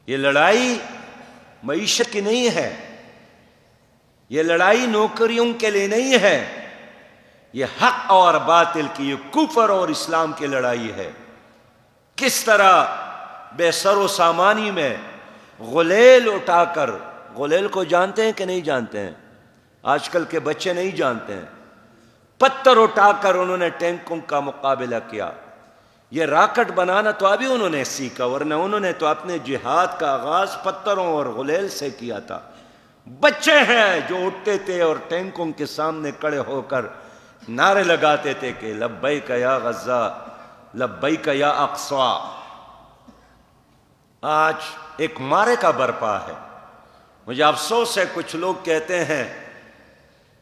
یہ لڑائی معیشت کی نہیں ہے، یہ لڑائی نوکریوں کے لیے نہیں ہے، یہ حق اور باطل کی، یہ کفر اور اسلام کی لڑائی ہے۔ کس طرح بے سر و سامانی میں غلیل اٹھا کر، غلیل کو جانتے ہیں کہ نہیں جانتے ہیں؟ آج کل کے بچے نہیں جانتے ہیں۔ پتھر اٹھا کر انہوں نے ٹینکوں کا مقابلہ کیا۔ یہ راکٹ بنانا تو ابھی انہوں نے سیکھا، ورنہ انہوں نے تو اپنے جہاد کا آغاز پتھروں اور غلیل سے کیا تھا۔ بچے ہیں جو اٹھتے تھے اور ٹینکوں کے سامنے کھڑے ہو کر نعرے لگاتے تھے کہ لبیک یا غزہ، لبیک یا اقصی۔ آج ایک مارے کا برپا ہے۔ مجھے افسوس ہے، کچھ لوگ کہتے ہیں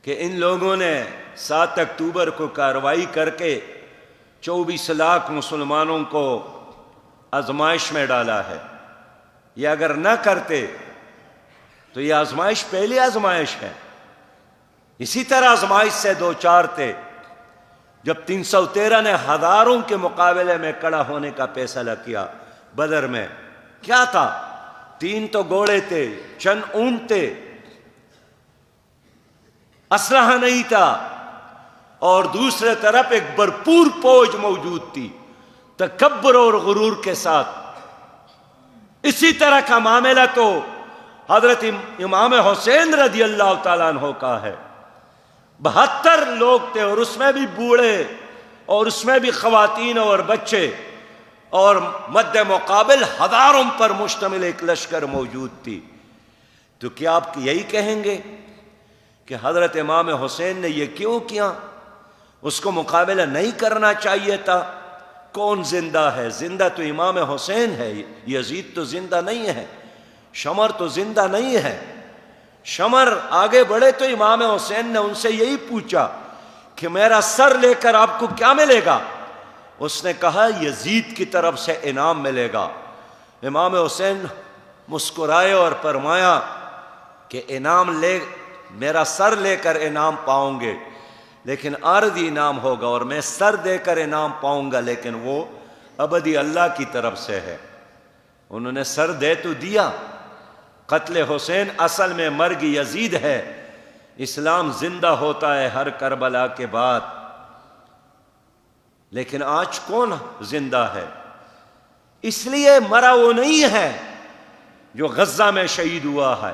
کہ ان لوگوں نے 7 اکتوبر کو کارروائی کر کے 24 لاکھ مسلمانوں کو آزمائش میں ڈالا ہے۔ یہ اگر نہ کرتے تو یہ آزمائش پہلی آزمائش ہے۔ اسی طرح آزمائش سے دو چار تھے جب 313 نے ہزاروں کے مقابلے میں کھڑا ہونے کا فیصلہ کیا۔ بدر میں کیا تھا؟ 3 تو گھوڑے تھے، چند اونٹ تھے، اسلحہ نہیں تھا، اور دوسرے طرف ایک بھرپور فوج موجود تھی تکبر اور غرور کے ساتھ۔ اسی طرح کا معاملہ تو حضرت امام حسین رضی اللہ تعالیٰ عنہ کا ہے۔ 72 لوگ تھے، اور اس میں بھی بوڑھے، اور اس میں بھی خواتین اور بچے، اور مد مقابل ہزاروں پر مشتمل ایک لشکر موجود تھی۔ تو کیا آپ یہی کہیں گے کہ حضرت امام حسین نے یہ کیوں کیا؟ اس کو مقابلہ نہیں کرنا چاہیے تھا؟ کون زندہ ہے؟ زندہ تو امام حسین ہے، یزید تو زندہ نہیں ہے، شمر تو زندہ نہیں ہے۔ شمر آگے بڑھے تو امام حسین نے ان سے یہی پوچھا کہ میرا سر لے کر آپ کو کیا ملے گا؟ اس نے کہا یزید کی طرف سے انعام ملے گا۔ امام حسین مسکرائے اور فرمایا کہ انعام لے، میرا سر لے کر انعام پاؤں گے، لیکن عارضی انعام ہوگا، اور میں سر دے کر انعام پاؤں گا، لیکن وہ ابدی اللہ کی طرف سے ہے۔ انہوں نے سر دے تو دیا۔ قتل حسین اصل میں مرگ یزید ہے۔ اسلام زندہ ہوتا ہے ہر کربلا کے بعد، لیکن آج کون زندہ ہے؟ اس لیے مرا وہ نہیں ہے جو غزہ میں شہید ہوا ہے،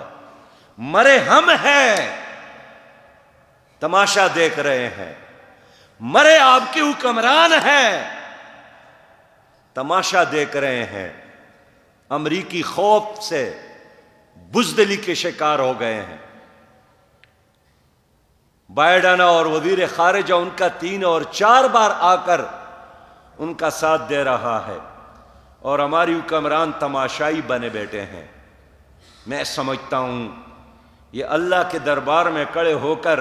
مرے ہم ہیں، تماشا دیکھ رہے ہیں۔ مرے آپ کے حکمران ہیں، تماشا دیکھ رہے ہیں۔ امریکی خوف سے بزدلی کے شکار ہو گئے ہیں۔ بائیڈن اور وزیر خارجہ ان کا 3 اور 4 بار آ کر ان کا ساتھ دے رہا ہے، اور ہماری حکمران تماشائی بنے بیٹھے ہیں۔ میں سمجھتا ہوں یہ اللہ کے دربار میں کھڑے ہو کر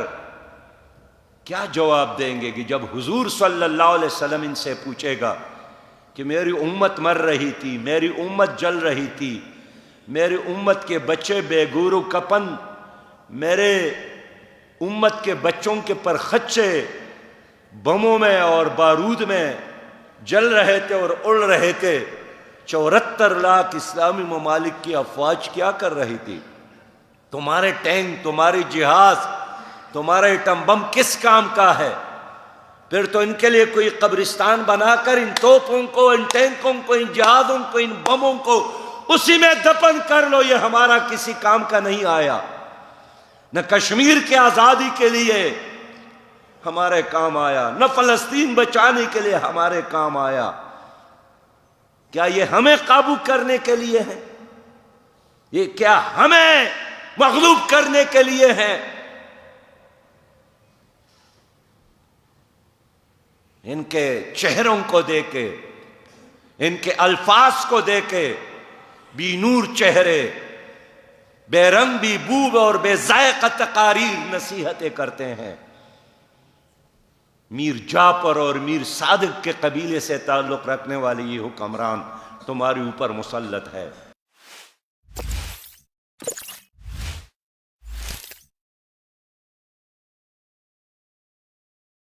کیا جواب دیں گے کہ جب حضور صلی اللہ علیہ وسلم ان سے پوچھے گا کہ میری امت مر رہی تھی، میری امت جل رہی تھی، میری امت کے بچے بے گور و کفن، میرے امت کے بچوں کے پر خچے بموں میں اور بارود میں جل رہے تھے اور اڑ رہے تھے، 74 لاکھ اسلامی ممالک کی افواج کیا کر رہی تھی؟ تمہارے ٹینک، تمہاری جہاز، تمہارا ایٹم بم کس کام کا ہے؟ پھر تو ان کے لیے کوئی قبرستان بنا کر ان توپوں کو، ان ٹینکوں کو، ان جہازوں کو، ان بموں کو اسی میں دفن کر لو۔ یہ ہمارا کسی کام کا نہیں آیا، نہ کشمیر کی آزادی کے لیے ہمارے کام آیا، نہ فلسطین بچانے کے لیے ہمارے کام آیا۔ کیا یہ ہمیں قابو کرنے کے لیے ہے؟ یہ کیا ہمیں مغلوب کرنے کے لیے ہے؟ ان کے چہروں کو دیکھ کے، ان کے الفاظ کو دیکھ کے، بی نور چہرے، بے رنگ بھی بو اور بے ذائقہ تقاریر نصیحتیں کرتے ہیں۔ میر جعفر اور میر صادق کے قبیلے سے تعلق رکھنے والی یہ حکمران تمہارے اوپر مسلط ہے۔